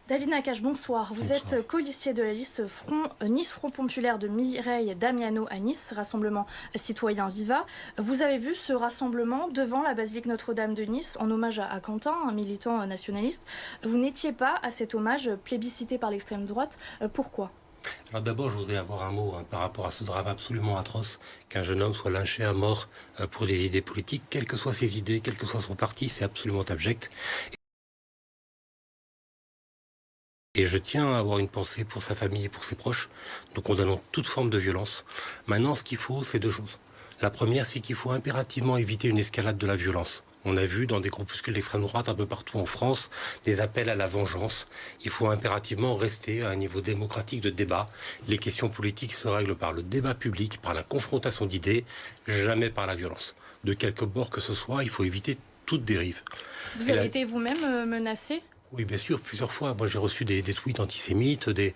David Nakache, bonsoir. Vous Bonsoir. êtes colistier de la liste Nice Front Populaire de Mireille Damiano à Nice, rassemblement citoyen Viva. Vous avez vu ce rassemblement devant la basilique Notre-Dame de Nice en hommage à Quentin, un militant nationaliste. Vous n'étiez pas à cet hommage plébiscité par l'extrême droite. Pourquoi ? Alors d'abord, je voudrais avoir un mot par rapport à ce drame absolument atroce qu'un jeune homme soit lynché à mort pour des idées politiques, quelles que soient ses idées, quel que soit son parti, c'est absolument abject. Et je tiens à avoir une pensée pour sa famille et pour ses proches. Nous condamnons toute forme de violence. Maintenant, ce qu'il faut, c'est deux choses. La première, c'est qu'il faut impérativement éviter une escalade de la violence. On a vu dans des groupuscules d'extrême droite un peu partout en France des appels à la vengeance. Il faut impérativement rester à un niveau démocratique de débat. Les questions politiques se règlent par le débat public, par la confrontation d'idées, jamais par la violence. De quelque bord que ce soit, il faut éviter toute dérive. Vous avez été vous-même menacé ? Oui, bien sûr, plusieurs fois. Moi, j'ai reçu des tweets antisémites, des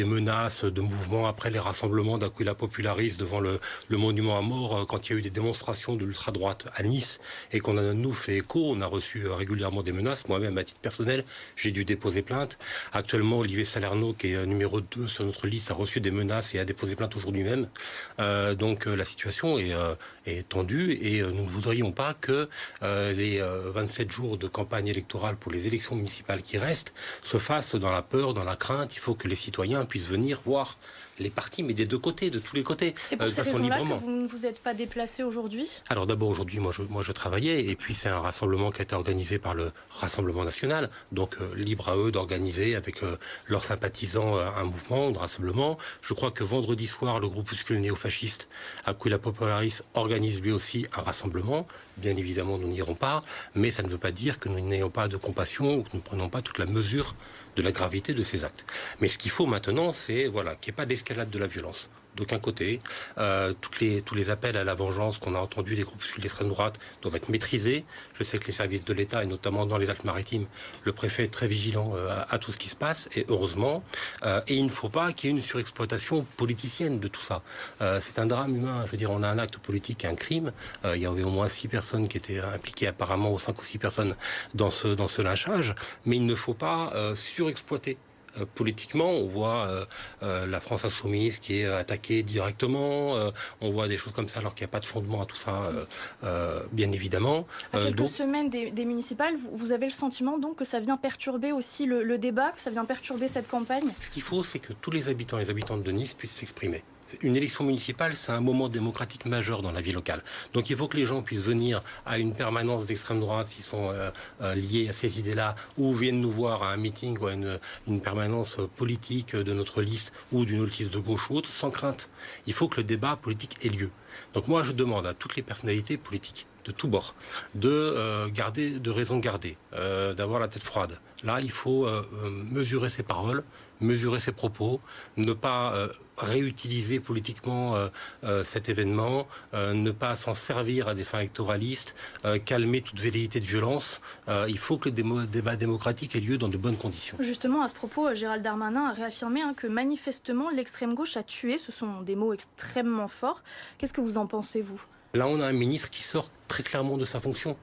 menaces de mouvements après les rassemblements d'Aquila Popularis devant le monument à mort, quand il y a eu des démonstrations de l'ultra-droite à Nice et qu'on a, nous, fait écho. On a reçu régulièrement des menaces. Moi-même, à titre personnel, j'ai dû déposer plainte. Actuellement, Olivier Salerno, qui est numéro 2 sur notre liste, a reçu des menaces et a déposé plainte aujourd'hui même. Donc, la situation est tendue et nous ne voudrions pas que les 27 jours de campagne électorale pour les élections municipales qui restent se fassent dans la peur, dans la crainte. Il faut que les citoyens puissent venir voir les partis, mais des deux côtés, de tous les côtés. C'est pour ces raisons-là que vous ne vous êtes pas déplacé aujourd'hui ? Alors d'abord, aujourd'hui, moi je travaillais, et puis c'est un rassemblement qui a été organisé par le Rassemblement national, donc libre à eux d'organiser avec leurs sympathisants un mouvement, un rassemblement. Je crois que vendredi soir, le groupuscule néofasciste Aquila Popularis organise lui aussi un rassemblement. Bien évidemment, nous n'irons pas, mais ça ne veut pas dire que nous n'ayons pas de compassion ou que nous ne prenons pas toute la mesure de la gravité de ces actes. Mais ce qu'il faut maintenant, c'est voilà, qu'il n'y ait pas d'escalade de la violence. D'aucun côté, tous les appels à la vengeance qu'on a entendus des groupuscules d'extrême droite doivent être maîtrisés. Je sais que les services de l'État, et notamment dans les Alpes-Maritimes, le préfet est très vigilant à tout ce qui se passe, et heureusement. Et il ne faut pas qu'il y ait une surexploitation politicienne de tout ça. C'est un drame humain. Je veux dire, on a un acte politique et un crime. Il y avait au moins 6 personnes qui étaient impliquées apparemment, ou 5 ou 6 personnes dans ce lynchage. Mais il ne faut pas surexploiter. Politiquement, on voit la France insoumise qui est attaquée directement, on voit des choses comme ça alors qu'il n'y a pas de fondement à tout ça, bien évidemment. À quelques semaines des municipales, vous avez le sentiment donc que ça vient perturber aussi le débat, que ça vient perturber cette campagne ? Ce qu'il faut, c'est que tous les habitants et les habitantes de Nice puissent s'exprimer. Une élection municipale, c'est un moment démocratique majeur dans la vie locale. Donc il faut que les gens puissent venir à une permanence d'extrême droite s'ils sont liés à ces idées-là, ou viennent nous voir à un meeting ou à une permanence politique de notre liste ou d'une autre liste de gauche ou autre, sans crainte. Il faut que le débat politique ait lieu. Donc moi, je demande à toutes les personnalités politiques de tous bords, de raison garder, d'avoir la tête froide. Là, il faut mesurer ses paroles, mesurer ses propos, ne pas réutiliser politiquement cet événement, ne pas s'en servir à des fins électoralistes, calmer toute velléité de violence. Il faut que le débat démocratique ait lieu dans de bonnes conditions. Justement, à ce propos, Gérald Darmanin a réaffirmé que manifestement l'extrême gauche a tué. Ce sont des mots extrêmement forts. Qu'est-ce que vous en pensez, vous ? Là, on a un ministre qui sort très clairement de sa fonction.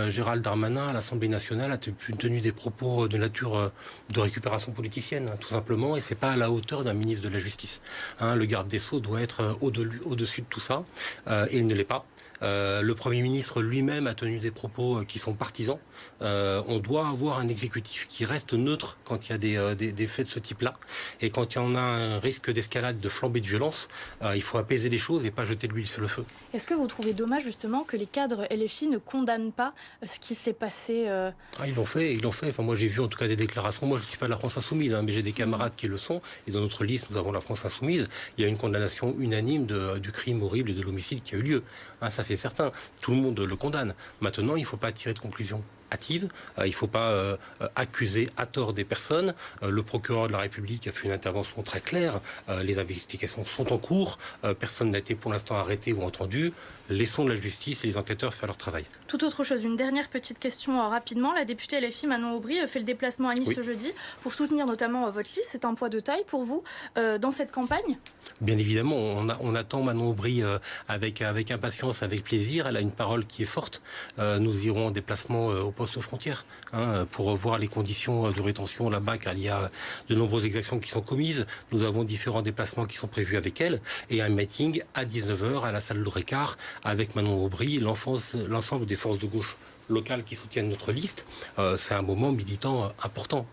Gérald Darmanin, à l'Assemblée nationale, a tenu des propos de nature de récupération politicienne, tout simplement, et c'est pas à la hauteur d'un ministre de la Justice. Le garde des Sceaux doit être au-dessus de tout ça, et il ne l'est pas. Le Premier ministre lui-même a tenu des propos qui sont partisans. On doit avoir un exécutif qui reste neutre quand il y a des faits de ce type-là. Et quand il y en a un risque d'escalade, de flambée de violence, il faut apaiser les choses et pas jeter de l'huile sur le feu. Est-ce que vous trouvez dommage justement que les cadres LFI ne condamnent pas ce qui s'est passé Ils l'ont fait. Enfin, moi, j'ai vu en tout cas des déclarations. Moi, je ne suis pas de la France Insoumise, mais j'ai des camarades qui le sont. Et dans notre liste, nous avons la France Insoumise. Il y a une condamnation unanime du crime horrible et de l'homicide qui a eu lieu. Ça, c'est certain. Tout le monde le condamne. Maintenant, il ne faut pas tirer de conclusions hâtives. Il ne faut pas accuser à tort des personnes. Le procureur de la République a fait une intervention très claire. Les investigations sont en cours. Personne n'a été pour l'instant arrêté ou entendu. Laissons la justice et les enquêteurs faire leur travail. Tout autre chose, une dernière petite question rapidement. La députée LFI Manon Aubry fait le déplacement à Nice ce jeudi pour soutenir notamment votre liste. C'est un poids de taille pour vous dans cette campagne ? Bien évidemment, on attend Manon Aubry avec impatience, avec plaisir. Elle a une parole qui est forte. Nous irons en déplacement au poste frontière, pour voir les conditions de rétention là-bas, car il y a de nombreuses exactions qui sont commises. Nous avons différents déplacements qui sont prévus avec elle, et un meeting à 19h à la salle Lauré-Quart avec Manon Aubry, l'ensemble des forces de gauche locales qui soutiennent notre liste. C'est un moment militant important.